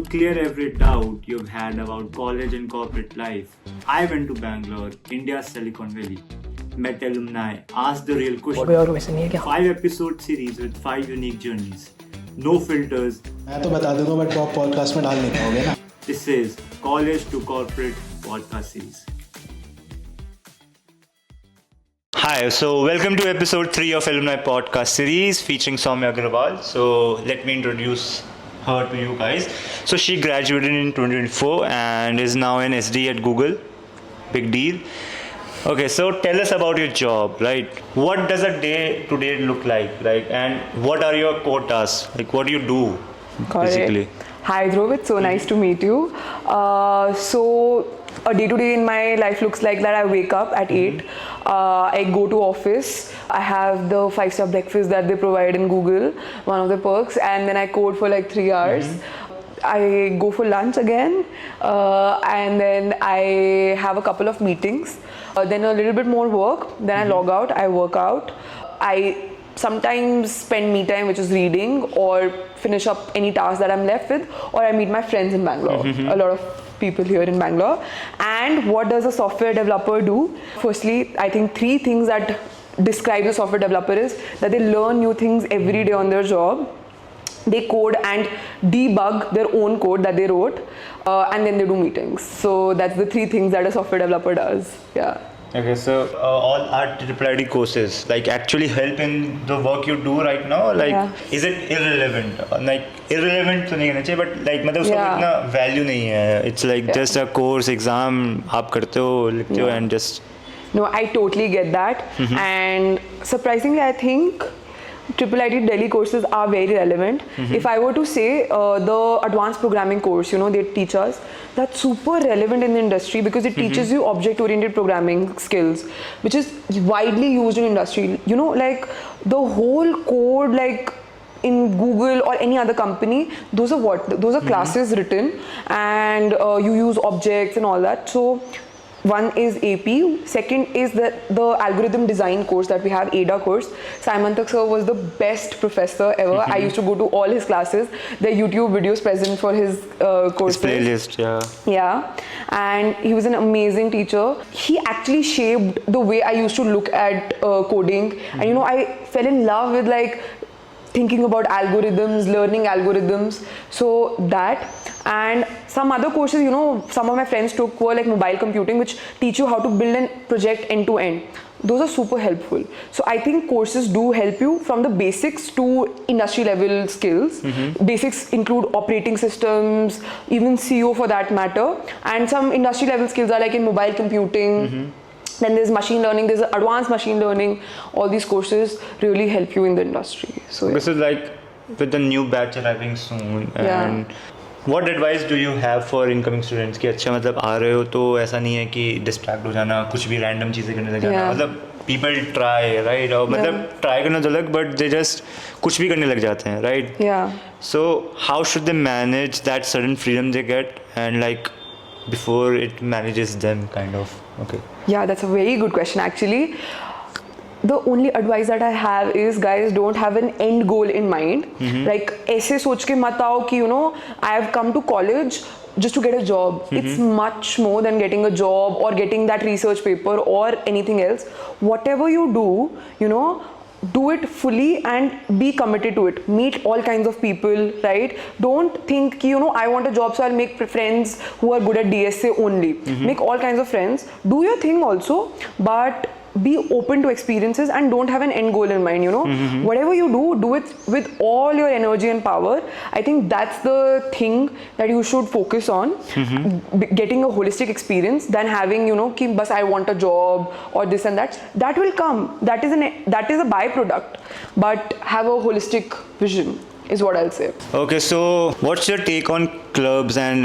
To clear every doubt you've had about college and corporate life, I went to Bangalore, India's Silicon Valley. Met alumni, asked the real question. 5-episode series with 5 unique journeys. No filters. मैं तो बता दूंगा but top podcast में डाल नहीं पाओगे ना. This is College to Corporate podcast series. Hi, so welcome to episode 3 of Alumni podcast series featuring Soumya Agrawal. So let me introduce her to you guys. So she graduated in 2024 and is now an SD at Google. Big deal. Okay, so tell us about your job, right? What does a day to day look like, and what are your core tasks? Like, what do you do, basically? Hi Dhruv, it's so nice to meet you. So a day to day in my life looks like that I wake up at 8, I go to office, I have the 5-star breakfast that they provide in Google, one of the perks, and then I code for like 3 hours. I go for lunch again, and then I have a couple of meetings, then a little bit more work, then I log out, I work out, I sometimes spend me time, which is reading, or finish up any task that I'm left with, or I meet my friends in Bangalore. A lot of people here in Bangalore. And what does a software developer do? Firstly, I think 3 things that describe a software developer is that they learn new things every day on their job. They code and debug their own code that they wrote, and then they do meetings. So that's the 3 things that a software developer does. Yeah. Okay, so all our IIT courses like actually help in the work you do right now. Like, is it irrelevant? Like irrelevant तो नहीं कहना चाहिए, but like मतलब उसका इतना value नहीं है. It's like just a course exam आप करते हो लिखते हो and just. No, I totally get that. And surprisingly, I think IIT Delhi courses are very relevant. If I were to say the advanced programming course, they teach us, that's super relevant in the industry because it teaches you object-oriented programming skills, which is widely used in industry. Like the whole code, like in Google or any other company, those are classes written, and you use objects and all that. So one is AP, second is the algorithm design course that we have, ADA course. Simantak sir was the best professor ever. I used to go to all his classes. There are YouTube videos present for his courses. His playlist, Yeah, and he was an amazing teacher. He actually shaped the way I used to look at coding. And I fell in love with like thinking about algorithms, learning algorithms. So that, and some other courses, some of my friends took were like mobile computing, which teach you how to build a project end to end. Those are super helpful. So I think courses do help you from the basics to industry level skills. Basics include operating systems, even SEO for that matter, and some industry level skills are like in mobile computing. Then there's machine learning, there's advanced machine learning. All these courses really help you in the industry. So this is like with the new batch arriving soon. And what advice do you have for incoming students? कि अच्छा मतलब आ रहे हो तो ऐसा नहीं है कि distract हो जाना, कुछ भी random चीज़ें करने लग जाना. मतलब people try, right? और मतलब try करना तो अलग, but they just कुछ भी करने लग जाते हैं, right? Yeah. So how should they manage that sudden freedom they get and like before it manages them, kind of? Okay. Yeah, that's a very good question actually. The only advice that I have is, guys, don't have an end goal in mind. Like ऐसे सोच के मत आओ कि I have come to college just to get a job. It's much more than getting a job or getting that research paper or anything else. Whatever you do, do it fully and be committed to it. Meet all kinds of people, right? Don't think I want a job so I'll make friends who are good at DSA only. Make all kinds of friends. Do your thing also, but be open to experiences and don't have an end goal in mind. Whatever you do it with all your energy and power. I think that's the thing that you should focus on. Getting a holistic experience than having ki bas I want a job or this and that. That will come. That is a byproduct. But have a holistic vision is what I'll say. Okay, so what's your take on clubs and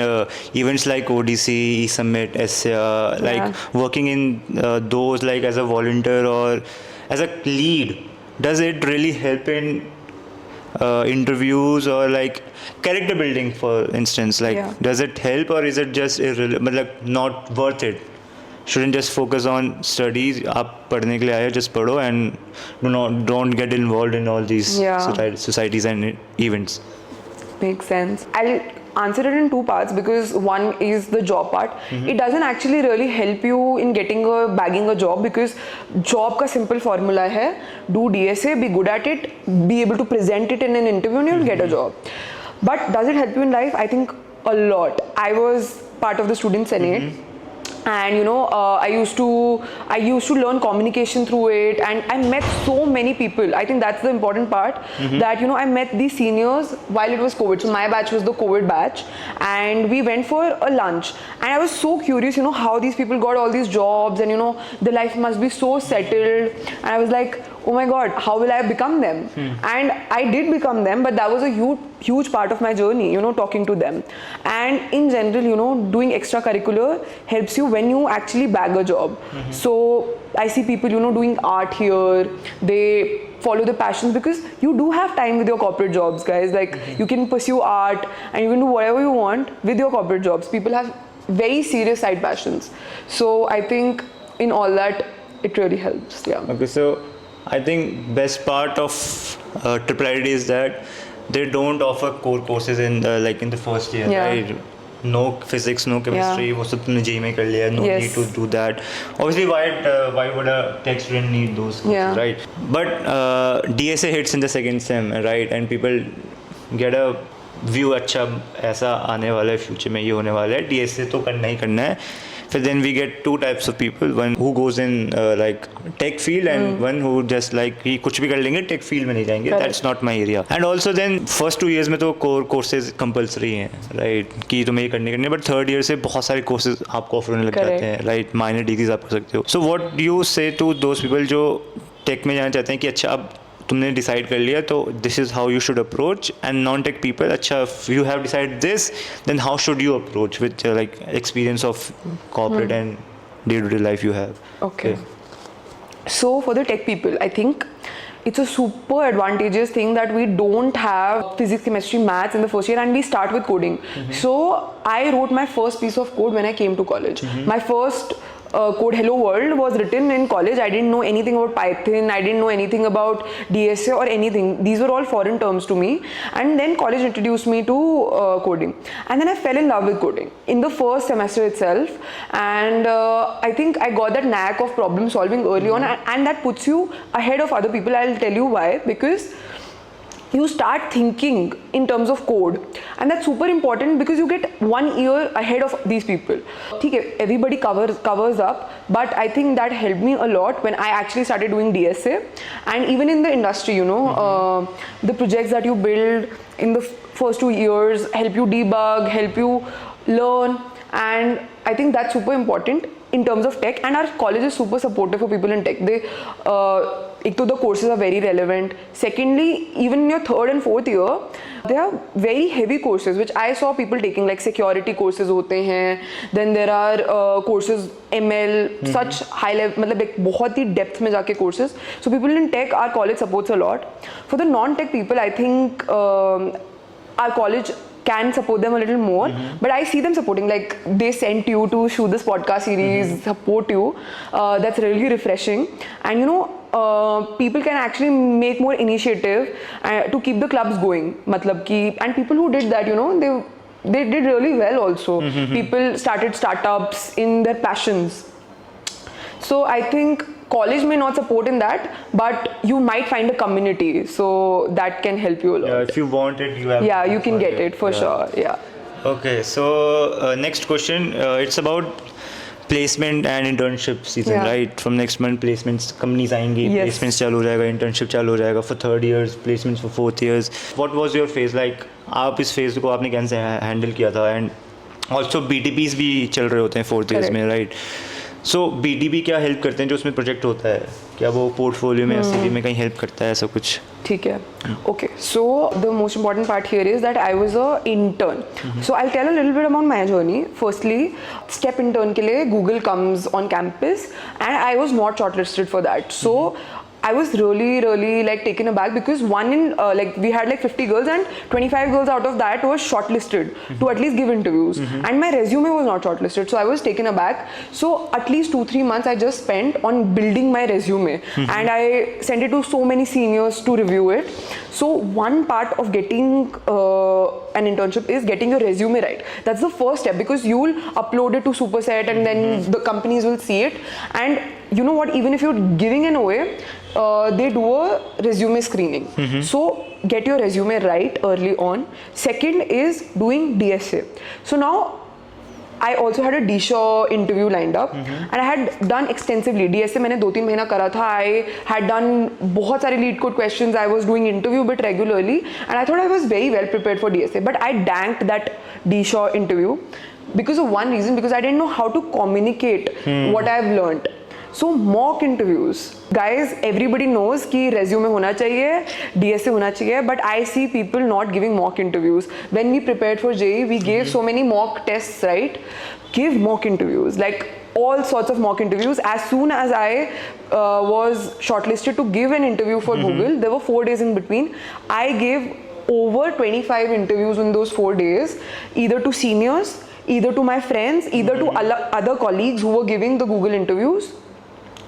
events like ODC, Summit, SCA, like working in those like as a volunteer or as a lead? Does it really help in interviews or like character building, for instance? Like, does it help or is it just like not worth it? Shouldn't just focus on studies. आप पढ़ने के लिए आए, just पढ़ो and don't get involved in all these societies and events. Makes sense. I'll answer it in two parts, because one is the job part. It doesn't actually really help you in bagging a job, because job का simple formula है, do DSA, be good at it, be able to present it in an interview, and you'll get a job. But does it help you in life? I think a lot. I was part of the student senate. And you know, I used to learn communication through it, and I met so many people. I think that's the important part, that you know, I met these seniors while it was COVID. So my batch was the COVID batch, and we went for a lunch, and I was so curious, you know, how these people got all these jobs, and you know, their life must be so settled. And I was like, oh my god, how will I become them? And I did become them, but that was a huge part of my journey, you know, talking to them. And in general, you know, doing extracurricular helps you when you actually bag a job. So I see people, you know, doing art here, they follow the passions, because you do have time with your corporate jobs, guys. Like you can pursue art and you can do whatever you want with your corporate jobs. People have very serious side passions. So I think in all that, it really helps. Yeah. Okay, so I think best part of IIIT is that they don't offer core courses in the first year, Yeah. right? No physics, no chemistry. वो सब तुमने JEE में कर लिया. No Yes. need to do that. Obviously, why would a tech student need those courses, Yeah. right? But DSA hits in the second sem, right? And people get a view अच्छा ऐसा आने वाला है future में, ये होने वाला है. DSA तो करना ही करना है. So then we get two types of people, one who goes in like tech field and one who just like ही कुछ भी कर लेंगे tech field में नहीं जाएंगे. Correct. That's not my area. And also then first 2 years में तो core courses compulsory हैं, right? कि तुम्हें ये करने but third year से बहुत सारे courses आपको offer होने लग Correct. जाते हैं, right? Minor degrees आप कर सकते हो. So what do you say to those people जो tech में जाना चाहते हैं कि अच्छा अब तुमने डिसाइड कर लिया तो this is how you should approach, and non tech people अच्छा you have decide this then how should you approach with like experience of corporate and day to day life you have? Okay. So for the tech people, I think it's a super advantageous thing that we don't have physics, chemistry, maths in the first year, and we start with coding. So I wrote my first piece of code when I came to college. My first code Hello World was written in college. I didn't know anything about Python. I didn't know anything about DSA or anything. These were all foreign terms to me. And then college introduced me to coding. And then I fell in love with coding in the first semester itself. And I think I got that knack of problem solving early on. And that puts you ahead of other people. I'll tell you why. Because you start thinking in terms of code, and that's super important because you get 1 year ahead of these people. Okay, everybody covers up, but I think that helped me a lot when I actually started doing DSA, and even in the industry, you know, the projects that you build in the first 2 years help you debug, help you learn, and I think that's super important in terms of tech. And our college is super supportive for people in tech. They the courses are very relevant. Secondly, even in your third and fourth year, there are very heavy courses which I saw people taking, like security courses होते हैं. Then there are courses ML, such high level, मतलब एक बहुत ही depth में जाके courses. So people in tech, our college supports a lot. For the non-tech people, I think our college can support them a little more, but I see them supporting, like they sent you to shoot this podcast series, support you. That's really refreshing. And you know, people can actually make more initiative to keep the clubs going. Matlab ki, and people who did that, you know, they did really well also. People started startups in their passions. So I think college may not support in that, but you might find a community, so that can help you a lot. Yeah, if you want it, you have. Yeah, you can get it for sure. Yeah. Okay, so next question. It's about placement and internship season, Yeah. right? From next month, placements companies आएंगी, Yes. placements चालू हो जाएगा, internship चालू हो जाएगा for third years, placements for fourth years. What was your phase like? आप इस phase को आपने कैसे handle किया था? And also BTPs भी चल रहे होते हैं fourth years में, right? So BTP क्या help करते हैं जो उसमें project होता है? क्या वो portfolio में या CV में कहीं help करता है ऐसा कुछ? ठीक है. Okay, so the most important part here is that I was a intern. So I'll tell a little bit about my journey. Firstly, step intern के लिए Google comes on campus, and I was not shortlisted for that. So I was really like taken aback because one in like we had like 50 girls and 25 girls out of that was shortlisted to at least give interviews, and my resume was not shortlisted, so I was taken aback. So at least 2-3 months I just spent on building my resume, and I sent it to so many seniors to review it. So one part of getting an internship is getting your resume right. That's the first step, because you'll upload it to Superset and then the companies will see it. And you know what, even if you're giving an OA, they do a resume screening. So get your resume right early on. Second is doing DSA. So now I also had a DShaw interview lined up, and I had done extensively. DSA मैंने 2-3 महीना करा था. I had done बहुत सारे lead code questions. I was doing interview bit regularly, and I thought I was very well prepared for DSA. But I danked that DShaw interview because of one reason, because I didn't know how to communicate what I've learned. So mock interviews, guys, everybody knows कि resume होना चाहिए, DSA होना चाहिए, but I see people not giving mock interviews. When we prepared for JEE, we gave so many mock tests, right? Give mock interviews, like all sorts of mock interviews. As soon as I was shortlisted to give an interview for Google, there were 4 days in between. I gave over 25 interviews in those 4 days, either to seniors, either to my friends, either to other colleagues who were giving the Google interviews,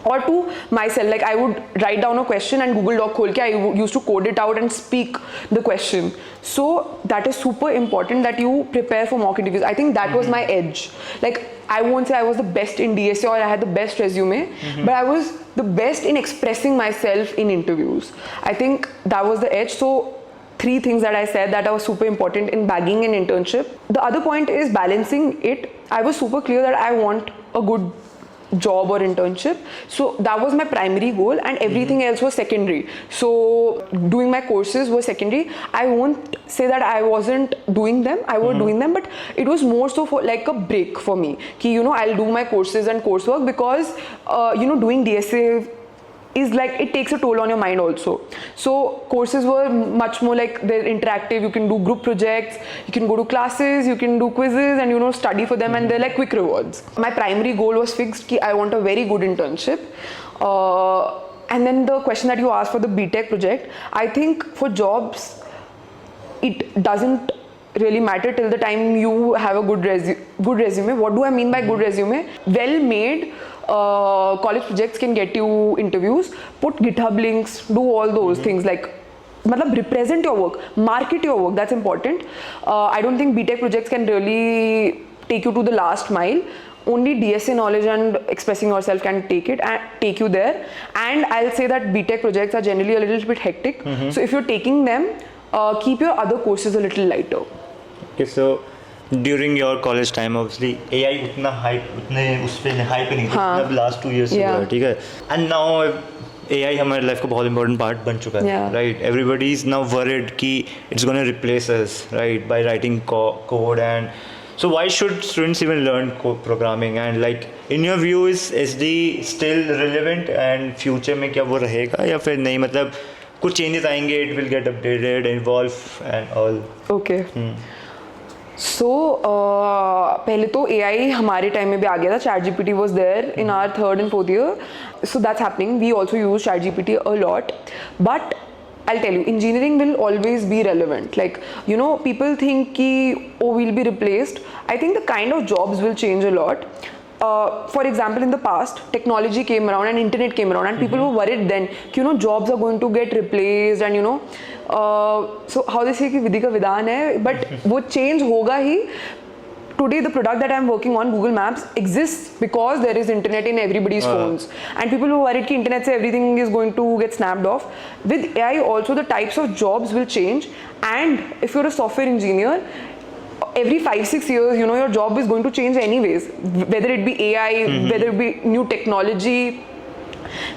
or to myself. Like I would write down a question and Google Doc khol ke I used to code it out and speak the question. So that is super important that you prepare for mock interviews. I think that was my edge. Like I won't say I was the best in DSA or I had the best resume, but I was the best in expressing myself in interviews. I think that was the edge. So 3 things that I said that are super important in bagging an internship. The other point is balancing it. I was super clear that I want a good job or internship, so that was my primary goal, and everything else was secondary. So doing my courses was secondary. I won't say that I wasn't doing them, I was doing them, but it was more so for like a break for me, ki you know I'll do my courses and coursework, because you know doing DSA is like it takes a toll on your mind also. So courses were much more like they're interactive. You can do group projects, you can go to classes, you can do quizzes, and you know study for them, and they're like quick rewards. My primary goal was fixed ki I want a very good internship. And then the question that you asked for the BTech project, I think for jobs it doesn't really matter till the time you have a good resume. What do I mean by good resume? Well made college projects can get you interviews. Put GitHub links, do all those things, like matlab represent your work, market your work. That's important. I don't think BTech projects can really take you to the last mile. Only DSA knowledge and expressing yourself can take it and take you there. And I'll say that BTech projects are generally a little bit hectic. So if you're taking them, keep your other courses a little lighter. Okay, so during your college time, obviously AI उतना hype नहीं था, मतलब last 2 years से हुआ है, ठीक है? And now AI हमारे life का बहुत important part बन चुका है, right? Everybody is now worried कि it's gonna replace us, right? By writing code. And so why should students even learn programming? And like in your view, is SD still relevant and future में क्या वो रहेगा या फिर नहीं? मतलब कुछ changes आएंगे, it will get updated, evolve and all. Okay. So पहले तो AI हमारे टाइम में भी आ गया था. ChatGPT was there in our 3rd and 4th year. So that's happening. We also use ChatGPT a lot. But I'll tell you, engineering will always be relevant. Like, you know, people think ki, oh, we'll be replaced. I think the kind of jobs will change a lot. For example, in the past, technology came around and internet came around, and people were worried then, you know, jobs are going to get replaced, and you know, so how they say कि विधि का विधान है, but वो change होगा ही. Today, the product that I'm working on, Google Maps, exists because there is internet in everybody's phones, and people were worried कि internet से everything is going to get snapped off. With AI, also the types of jobs will change, and if you're a software engineer, every 5-6 years, you know, your job is going to change anyways, whether it be AI, whether it be new technology,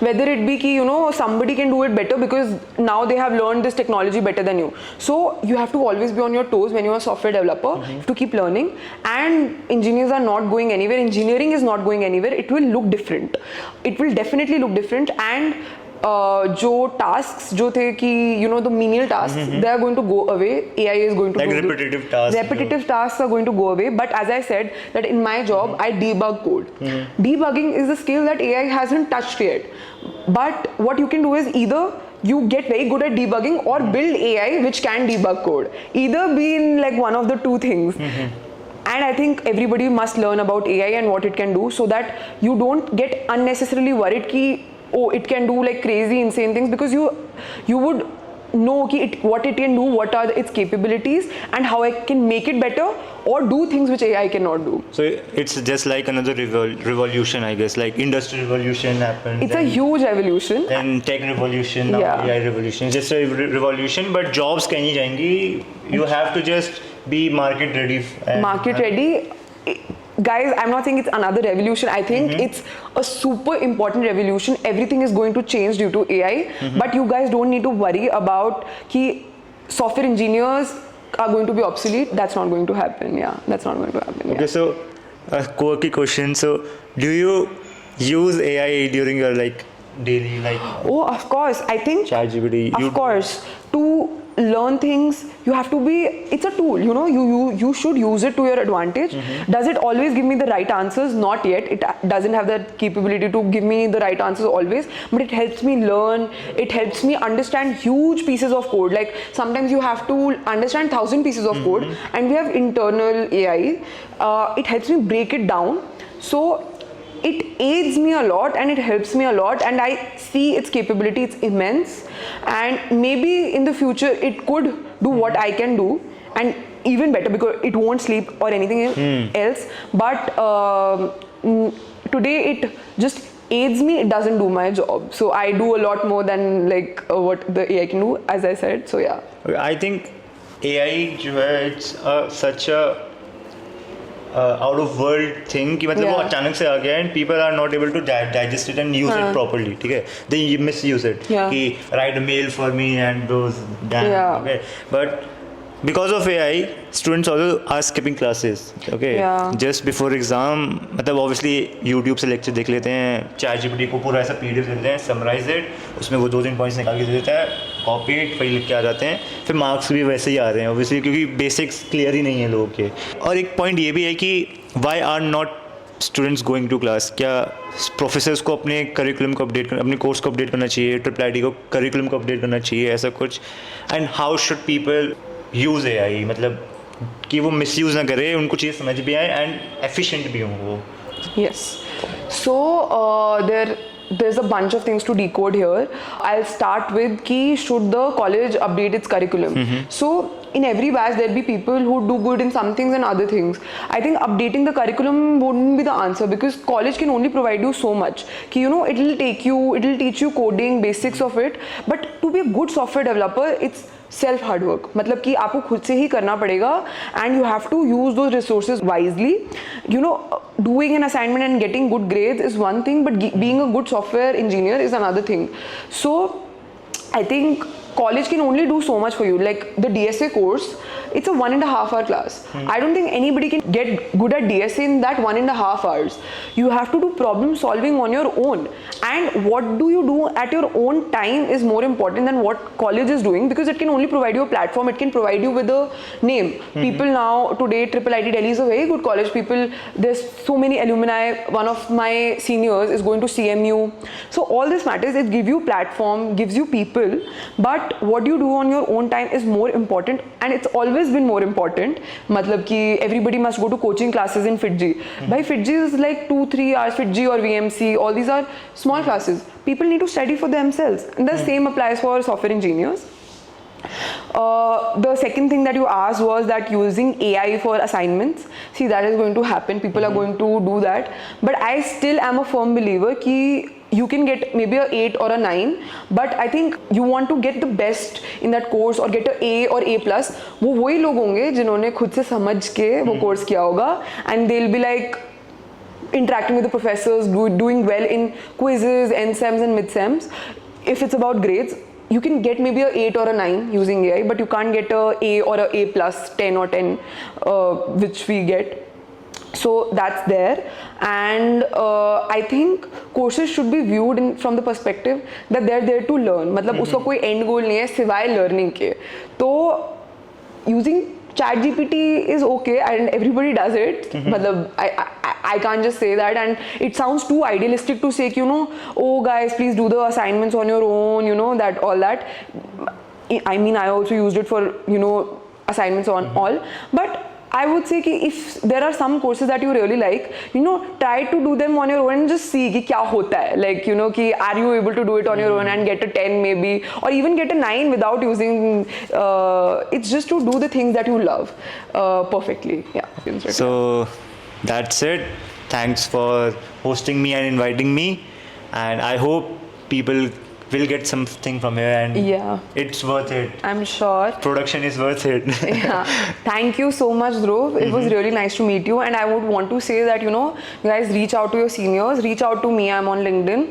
whether it be ki, you know, somebody can do it better because now they have learned this technology better than you. So you have to always be on your toes when you're a software developer. You have to keep learning, and engineers are not going anywhere. Engineering is not going anywhere. It will look different. It will definitely look different. And जो tasks जो थे कि you know the menial tasks, they are going to go away. AI is going to like do repetitive tasks. Repetitive tasks are going to go away. But as I said, that in my job I debug code. Debugging is a skill that AI hasn't touched yet. but what you can do is either you get very good at debugging or build AI which can debug code. Either be in like one of the two things. And I think everybody must learn about AI and what it can do, so that you don't get unnecessarily worried ki oh it can do like crazy insane things, because you would know ki what it can do, what are its capabilities, and how I can make it better or do things which AI cannot do. So it's just like another revolution, I guess. Like industrial revolution happened. It's a huge revolution. Then tech revolution, now Yeah. AI revolution. It's just a revolution, but jobs कहीं जाएंगी. You have to just be market ready. Market ready. Guys, I'm not saying it's another revolution. I think it's a super important revolution. Everything is going to change due to AI. But you guys don't need to worry about ki software engineers are going to be obsolete. That's not going to happen. Yeah, that's not going to happen. Okay, so a quirky question. So do you use AI during your like daily like Oh, of course. I think ChatGPT? of course, to learn things you have to be, it's a tool, you know, you should use it to your advantage. Does it always give me the right answers? Not yet. It doesn't have that capability to give me the right answers always, but it helps me learn. It helps me understand huge pieces of code. Like sometimes you have to understand 1,000 pieces of code, and we have internal AI. It helps me break it down, so it aids me a lot and it helps me a lot, and I see its capability. It's immense, and maybe in the future it could do what I can do and even better, because it won't sleep or anything else. But today it just aids me. It doesn't do my job, so I do a lot more than like what the AI can do, as I said. So yeah, I think AI जो है it's such a out of world thing कि मतलब वो Yeah. अचानक से आ गया and people are not able to digest it and use it properly. ठीक है, they misuse it. Yeah. कि write a mail for me and those damn. Yeah. Okay, but because of AI, students also are skipping classes. Okay, Yeah. just before exam मतलब obviously YouTube से lecture देख लेते हैं, ChatGPT को पूरा ऐसा PDF दे देते हैं, summarize it, उसमें वो 2-3 points निकाल के दे देता है, copy it, फिर लिख के आ जाते हैं, फिर marks भी वैसे ही आ रहे हैं obviously, क्योंकि basics clear ही नहीं है लोगों के. और एक point ये भी है कि why are not students going to class? क्या प्रोफेसर्स को अपने करिकुलम को अपडेट अपने कोर्स को अपडेट करना चाहिए, IIIT को करिकुलम को अपडेट करना चाहिए, ऐसा कुछ? And how should people use AI, मतलब कि वो मिसयूज़ ना करे, उनको चीज़ समझ भी आए एंड एफिशिएंट भी हों वो? yes. So there's a bunch of things to decode here. I'll start with ki should the college update its curriculum? So in every batch there'll be people who do good in some things and other things. I think updating the curriculum wouldn't be the answer, because college can only provide you so much. Ki, you know, it'll teach you coding, basics of it, but to be a good software developer, it's self hard work. मतलब कि आपको खुद से ही करना पड़ेगा, and you have to use those resources wisely. You know, doing an assignment and getting good grades is one thing, but being a good software engineer is another thing. So I think college can only do so much for you. Like the DSA course, it's a 1.5 hour class. I don't think anybody can get good at DSA in that 1.5 hours. You have to do problem solving on your own, and what do you do at your own time is more important than what college is doing, because it can only provide you a platform. It can provide you with a name. People now today, IIIT Delhi is a very good college. People, there's so many alumni. One of my seniors is going to CMU. So all this matters. It gives you platform, gives you people, but what you do on your own time is more important, and it's always been more important. मतलब कि everybody must go to coaching classes in FITGI. By FITGI is like 2-3 hours. FITGI or VMC, all these are small classes. People need to study for themselves, and the same applies for software engineers. The second thing that you asked was that using AI for assignments. See, that is going to happen. People are going to do that, but I still am a firm believer कि you can get maybe a 8 or a 9, but I think you want to get the best in that course or get a A or A+. वो वही लोग होंगे जिन्होंने खुद से समझ के वो कोर्स किया होगा, and they'll be like interacting with the professors, doing well in quizzes, end-sems and mid-sems. If it's about grades, you can get maybe a 8 or a 9 using AI, but you can't get a A or a A+, 10 or 10, which we get. So that's there, and I think courses should be viewed from the perspective that they're there to learn. मतलब उसका कोई end goal नहीं है सिवाय learning के. तो using ChatGPT is okay, and everybody does it. मतलब I can't just say that, and it sounds too idealistic to say, you know, oh guys, please do the assignments on your own, you know, that all that. I mean, I also used it for, you know, assignments on all, but I would say कि if there are some courses that you really like, you know, try to do them on your own and just see कि क्या होता है. Like, you know, कि are you able to do it on your own and get a 10 maybe, or even get a 9 without using, it's just to do the things that you love perfectly. Yeah. So that's it. Thanks for hosting me and inviting me. And I hope people will get something from here, and Yeah. it's worth it. I'm sure. Production is worth it. Yeah. Thank you so much, Dhruv. It was really nice to meet you, and I would want to say that, you know, guys, reach out to your seniors, reach out to me. I'm on LinkedIn.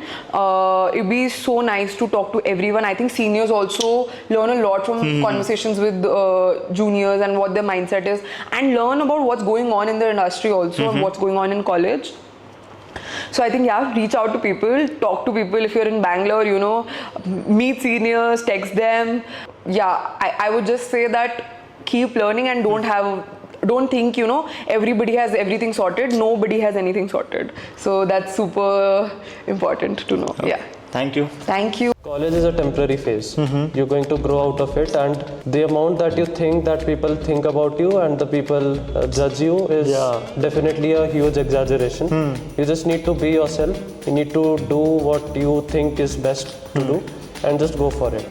It'd be so nice to talk to everyone. I think seniors also learn a lot from conversations with juniors and what their mindset is, and learn about what's going on in the industry also, and what's going on in college. So I think, yeah, reach out to people, talk to people. If you're in Bangalore, you know, meet seniors, text them. Yeah, I would just say that keep learning and don't think, you know, everybody has everything sorted. Nobody has anything sorted. So that's super important to know. Okay. Yeah. Thank you. Thank you. College is a temporary phase. You're going to grow out of it, and the amount that you think that people think about you and the people judge you is definitely a huge exaggeration. You just need to be yourself. You need to do what you think is best to do and just go for it.